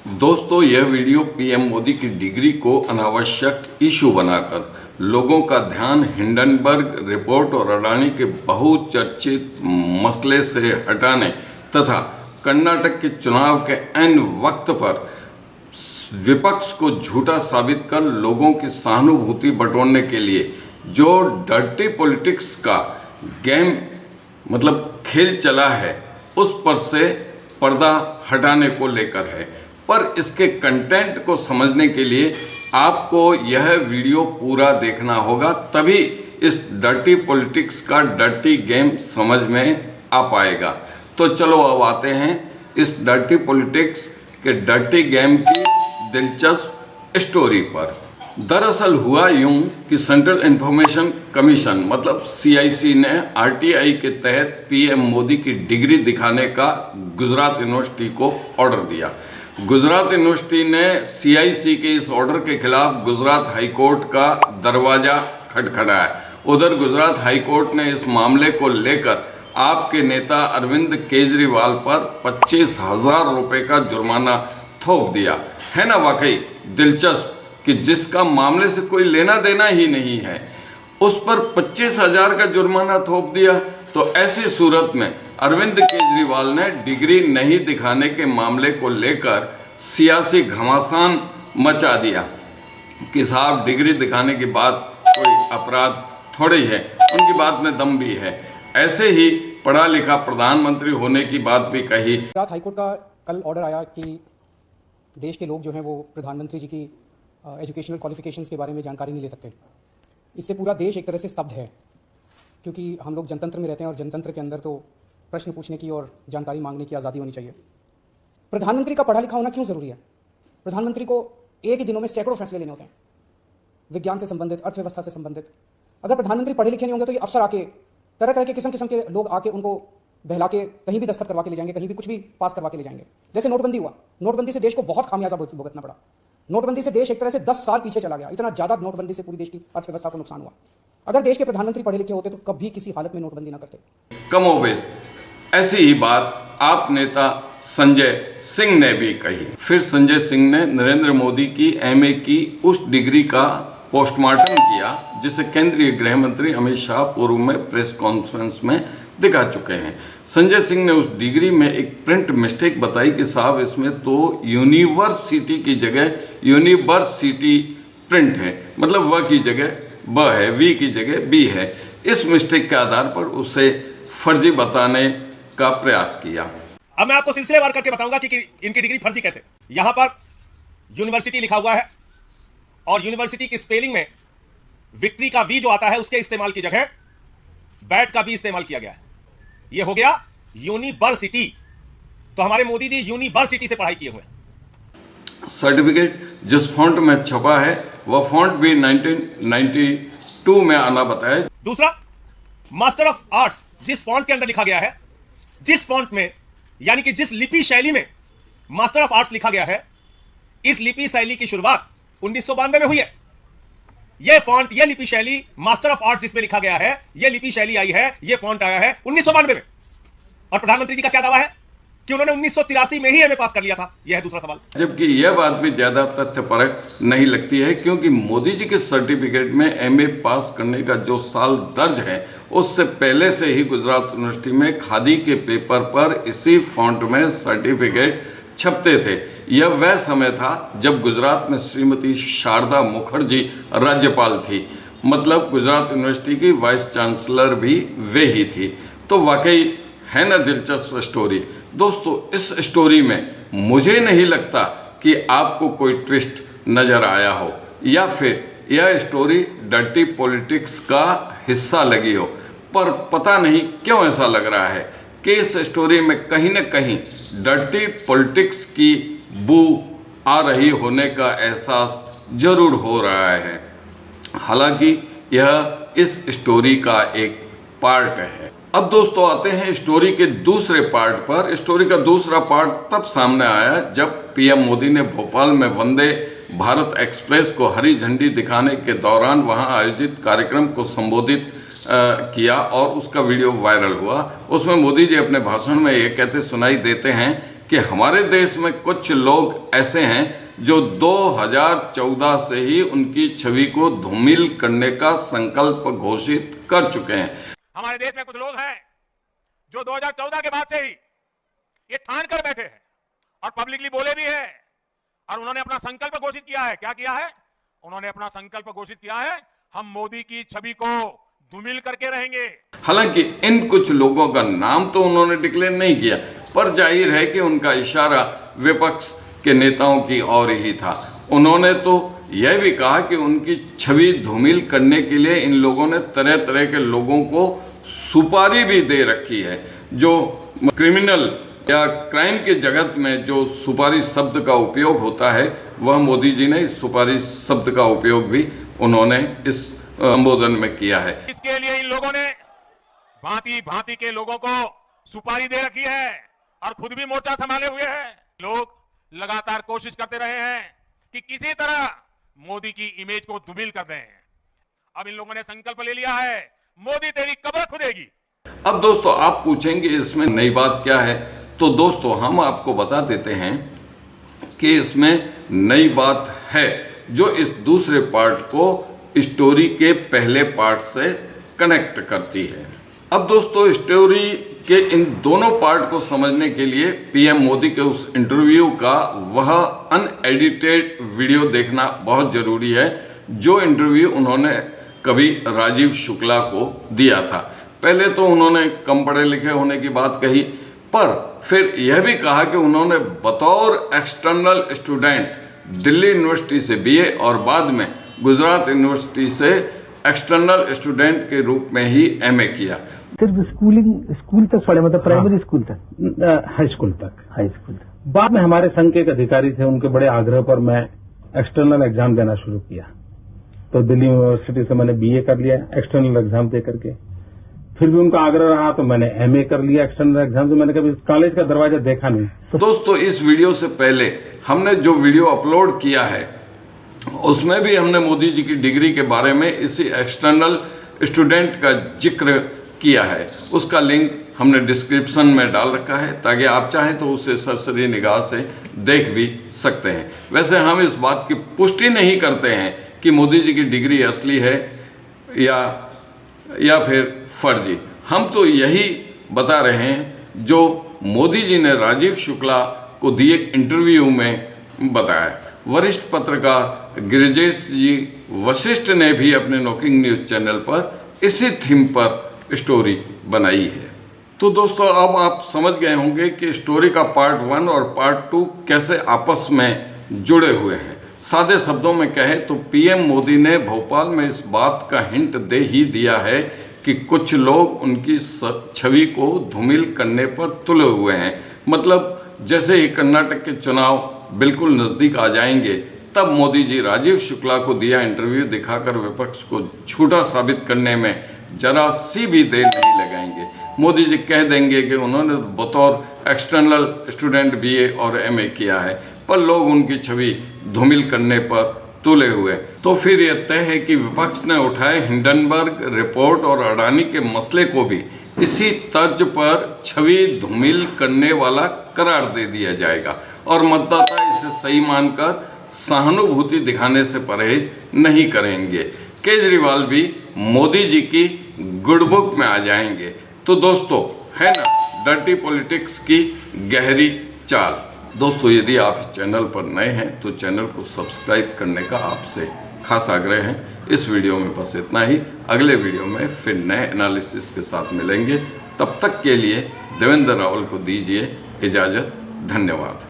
दोस्तों, यह video PM Modi की डिग्री को अनावश्यक इशू बनाकर लोगों का ध्यान हिंडनबर्ग रिपोर्ट और अडानी के बहुचर्चित मसले से हटाने तथा कर्नाटक के चुनाव के ऐन वक्त पर विपक्ष को झूठा साबित कर लोगों की सहानुभूति बटोरने के लिए जो डर्टी पॉलिटिक्स का गेम खेल चला है, उस पर से पर्दा हटाने को लेकर है। पर इसके कंटेंट को समझने के लिए आपको यह वीडियो पूरा देखना होगा, तभी इस डर्टी पॉलिटिक्स का डर्टी गेम समझ में आ पाएगा। तो चलो अब आते हैं इस डर्टी पॉलिटिक्स के डर्टी गेम की दिलचस्प स्टोरी पर। दरअसल हुआ यूं कि सेंट्रल इंफॉर्मेशन कमीशन CIC ने RTI के तहत पीएम मोदी की डिग्री दिखाने का गुजरात यूनिवर्सिटी को ऑर्डर दिया। गुजरात यूनिवर्सिटी ने CIC के इस ऑर्डर के खिलाफ गुजरात हाईकोर्ट का दरवाजा खटखटाया। उधर गुजरात हाईकोर्ट ने इस मामले को लेकर आपके नेता अरविंद केजरीवाल पर 25,000 रुपये का जुर्माना थोप दिया। है ना वाकई दिलचस्प कि जिसका मामले से कोई लेना देना ही नहीं है, उस पर 25,000 का जुर्माना थोप दिया। तो ऐसी सूरत में अरविंद केजरीवाल ने डिग्री नहीं दिखाने के मामले को लेकर सियासी घमासान मचा दिया कि साहब डिग्री दिखाने की बात कोई अपराध थोड़ी है, उनकी बात में दम भी है। ऐसे ही पढ़ा लिखा प्रधानमंत्री होने की बात भी कही। गुजरात हाईकोर्ट का कल ऑर्डर आया कि देश के लोग जो हैं वो प्रधानमंत्री जी की एजुकेशनल क्वालिफिकेशंस के बारे में जानकारी नहीं ले सकते। इससे पूरा देश एक तरह से स्तब्ध है, क्योंकि हम लोग जनतंत्र में रहते हैं और जनतंत्र के अंदर तो प्रश्न पूछने की और जानकारी मांगने की आज़ादी होनी चाहिए। प्रधानमंत्री का पढ़ा लिखा होना क्यों ज़रूरी है? प्रधानमंत्री को एक ही दिनों में सैकड़ों फैसले लेने होते हैं, विज्ञान से संबंधित, अर्थव्यवस्था से संबंधित। अगर प्रधानमंत्री पढ़े लिखे नहीं होंगे तो ये अफसर आके तरह तरह के किस्म के लोग आके उनको बहला के कहीं भी दस्तखत करवा के ले जाएंगे, कहीं भी कुछ भी पास करवा के ले जाएंगे। जैसे नोटबंदी हुआ, नोटबंदी से देश को बहुत खामियाजा भुगतना पड़ा। नोटबंदी से देश एक तरह से 10 साल पीछे चला गया। इतना ज्यादा नोटबंदी से पूरी देश की अर्थव्यवस्था को नुकसान हुआ। अगर देश के प्रधानमंत्री पढ़े लिखे होते तो कभी किसी हालत में नोटबंदी ना करते। कमोबेश ऐसी ही बात आप नेता संजय सिंह ने भी कही। फिर संजय सिंह ने नरेंद्र मोदी की MA की उस डिग्री का पोस्टमार्टम किया जिसे केंद्रीय गृह मंत्री अमित शाह पूर्व में प्रेस कॉन्फ्रेंस में दिखा चुके हैं। संजय सिंह ने उस डिग्री में एक प्रिंट मिस्टेक बताई कि साहब इसमें तो यूनिवर्सिटी की जगह यूनिवर्सिटी प्रिंट है, व की जगह ब है, वी की जगह बी है। इस मिस्टेक के आधार पर उसे फर्जी बताने का प्रयास किया। अब मैं आपको सिलसिलेवार करके बताऊंगा कि इनकी डिग्री फर्जी कैसे। यहां पर यूनिवर्सिटी लिखा हुआ है और यूनिवर्सिटी की स्पेलिंग में विक्ट्री का वी जो आता है उसके इस्तेमाल की जगह बैट का भी इस्तेमाल किया गया है। यह हो गया यूनिवर्सिटी। तो हमारे मोदी जी यूनिवर्सिटी से पढ़ाई किए हुए हैं। सर्टिफिकेट जिस फॉन्ट में छपा है वह फॉन्ट भी 1992 में आना बताया। दूसरा, मास्टर ऑफ आर्ट्स जिस फॉन्ट के अंदर लिखा गया है, जिस फॉन्ट में यानी कि जिस लिपि शैली में मास्टर ऑफ आर्ट्स लिखा गया है, इस लिपि शैली की शुरुआत 1992 में हुई है। यह फॉन्ट, यह लिपि शैली, मास्टर ऑफ आर्ट्स जिसमें लिखा गया है, यह लिपि शैली आई है, यह फॉन्ट आया है 1992 में। और प्रधानमंत्री जी का क्या दावा है कि उन्होंने 1983 में ही MA पास कर लिया था। यह है दूसरा सवाल। जबकि यह बात भी ज्यादा तथ्यपरक नहीं लगती है, क्योंकि मोदी जी के सर्टिफिकेट में MA पास करने का जो साल दर्ज है, उससे पहले से ही गुजरात यूनिवर्सिटी में खादी के पेपर पर इसी फॉन्ट में सर्टिफिकेट छपते थे। यह वह समय था जब गुजरात में श्रीमती शारदा मुखर्जी राज्यपाल थी, गुजरात यूनिवर्सिटी की वाइस चांसलर भी वे ही थी। तो वाकई है ना दिलचस्प स्टोरी। दोस्तों, इस स्टोरी में मुझे नहीं लगता कि आपको कोई ट्विस्ट नजर आया हो या फिर यह स्टोरी डर्टी पॉलिटिक्स का हिस्सा लगी हो, पर पता नहीं क्यों ऐसा लग रहा है कि इस स्टोरी में कहीं न कहीं डर्टी पॉलिटिक्स की बू आ रही होने का एहसास जरूर हो रहा है। हालांकि यह इस स्टोरी का एक पार्ट है। अब दोस्तों आते हैं स्टोरी के दूसरे पार्ट पर। स्टोरी का दूसरा पार्ट तब सामने आया जब पीएम मोदी ने भोपाल में वंदे भारत एक्सप्रेस को हरी झंडी दिखाने के दौरान वहां आयोजित कार्यक्रम को संबोधित किया और उसका वीडियो वायरल हुआ। उसमें मोदी जी अपने भाषण में ये कहते सुनाई देते हैं कि हमारे देश में कुछ लोग ऐसे हैं जो 2014 से ही उनकी छवि को धूमिल करने का संकल्प घोषित कर चुके हैं। हमारे देश में कुछ लोग हैं जो 2014 के बाद से ही ये ठान कर बैठे हैं और पब्लिकली बोले भी है, और उन्होंने अपना संकल्प घोषित किया है। क्या किया है? उन्होंने अपना संकल्प घोषित किया है, हम मोदी की छवि को धूमिल करके रहेंगे। हालांकि इन कुछ लोगों का नाम तो उन्होंने डिक्लेयर नहीं किया, पर जाहिर है कि उनका इशारा विपक्ष के नेताओं की ओर ही था। उन्होंने तो यह भी कहा कि उनकी छवि धूमिल करने के लिए इन लोगों ने तरह तरह के लोगों को सुपारी भी दे रखी है। जो क्रिमिनल या क्राइम के जगत में जो सुपारी शब्द का उपयोग होता है, वह मोदी जी ने इस सुपारी शब्द का उपयोग भी उन्होंने इस संबोधन में किया है। इसके लिए इन लोगों ने भांति भांति के लोगों को सुपारी दे रखी है और खुद भी मोर्चा संभाले हुए हैं। लोग लगातार कोशिश करते रहे हैं कि किसी तरह मोदी की इमेज को धूमिल कर दें। अब इन लोगों ने संकल्प ले लिया है, मोदी तेरी कब्र खुदेगी। अब दोस्तों आप पूछेंगे इसमें नई बात क्या है, तो दोस्तों हम आपको बता देते हैं कि इसमें नई बात है जो इस दूसरे पार्ट को स्टोरी के पहले पार्ट से कनेक्ट करती है। अब दोस्तों स्टोरी के इन दोनों पार्ट को समझने के लिए पीएम मोदी के उस इंटरव्यू का वह अनएडिटेड वीडियो देखना बहुत जरूरी है, जो इंटरव्यू उन्होंने कभी राजीव शुक्ला को दिया था। पहले तो उन्होंने कम पढ़े लिखे होने की बात कही, पर फिर यह भी कहा कि उन्होंने बतौर एक्सटर्नल स्टूडेंट दिल्ली यूनिवर्सिटी से बीए और बाद में गुजरात यूनिवर्सिटी से एक्सटर्नल स्टूडेंट के रूप में ही एमए किया। सिर्फ स्कूल तक पढ़े, मतलब प्राइमरी स्कूल तक, हाई स्कूल तक। बाद में हमारे संघ के एक अधिकारी थे, उनके बड़े आग्रह पर मैं एक्सटर्नल एग्जाम देना शुरू किया। तो दिल्ली यूनिवर्सिटी से मैंने बीए कर लिया एक्सटर्नल एग्जाम दे करके। फिर भी उनका आग्रह रहा तो मैंने एमए कर लिया एक्सटर्नल एग्जाम से। मैंने कभी कॉलेज का दरवाजा देखा नहीं। तो दोस्तों इस वीडियो से पहले हमने जो वीडियो अपलोड किया है उसमें भी हमने मोदी जी की डिग्री के बारे में इसी एक्सटर्नल स्टूडेंट का जिक्र किया है। उसका लिंक हमने डिस्क्रिप्शन में डाल रखा है, ताकि आप चाहें तो उसे सरसरी निगाह से देख भी सकते हैं। वैसे हम इस बात की पुष्टि नहीं करते हैं कि मोदी जी की डिग्री असली है या फिर फर्जी। हम तो यही बता रहे हैं जो मोदी जी ने राजीव शुक्ला को दिए इंटरव्यू में बताया। वरिष्ठ पत्रकार गिरिजेश जी वशिष्ठ ने भी अपने नॉकिंग न्यूज चैनल पर इसी थीम पर स्टोरी बनाई है। तो दोस्तों अब आप समझ गए होंगे कि स्टोरी का पार्ट 1 और पार्ट 2 कैसे आपस में जुड़े हुए हैं। सादे शब्दों में कहें तो पीएम मोदी ने भोपाल में इस बात का हिंट दे ही दिया है कि कुछ लोग उनकी छवि को धूमिल करने पर तुले हुए हैं। मतलब जैसे ही कर्नाटक के चुनाव बिल्कुल नज़दीक आ जाएंगे, तब मोदी जी राजीव शुक्ला को दिया इंटरव्यू दिखाकर विपक्ष को झूठा साबित करने में जरा सी भी देर नहीं लगाएंगे। मोदी जी कह देंगे कि उन्होंने बतौर एक्सटर्नल स्टूडेंट बीए और एमए किया है, पर लोग उनकी छवि धूमिल करने पर तुले हुए। तो फिर यह तय है कि विपक्ष ने उठाए हिंडनबर्ग रिपोर्ट और अडानी के मसले को भी इसी तर्ज पर छवि धूमिल करने वाला करार दे दिया जाएगा और मतदाता इसे सही मानकर सहानुभूति दिखाने से परहेज नहीं करेंगे। केजरीवाल भी मोदी जी की गुड बुक में आ जाएंगे। तो दोस्तों है ना डर्टी पॉलिटिक्स की गहरी चाल। दोस्तों यदि आप इस चैनल पर नए हैं तो चैनल को सब्सक्राइब करने का आपसे खास आग्रह है। इस वीडियो में बस इतना ही। अगले वीडियो में फिर नए एनालिसिस के साथ मिलेंगे। तब तक के लिए देवेंद्र रावल को दीजिए इजाज़त। धन्यवाद।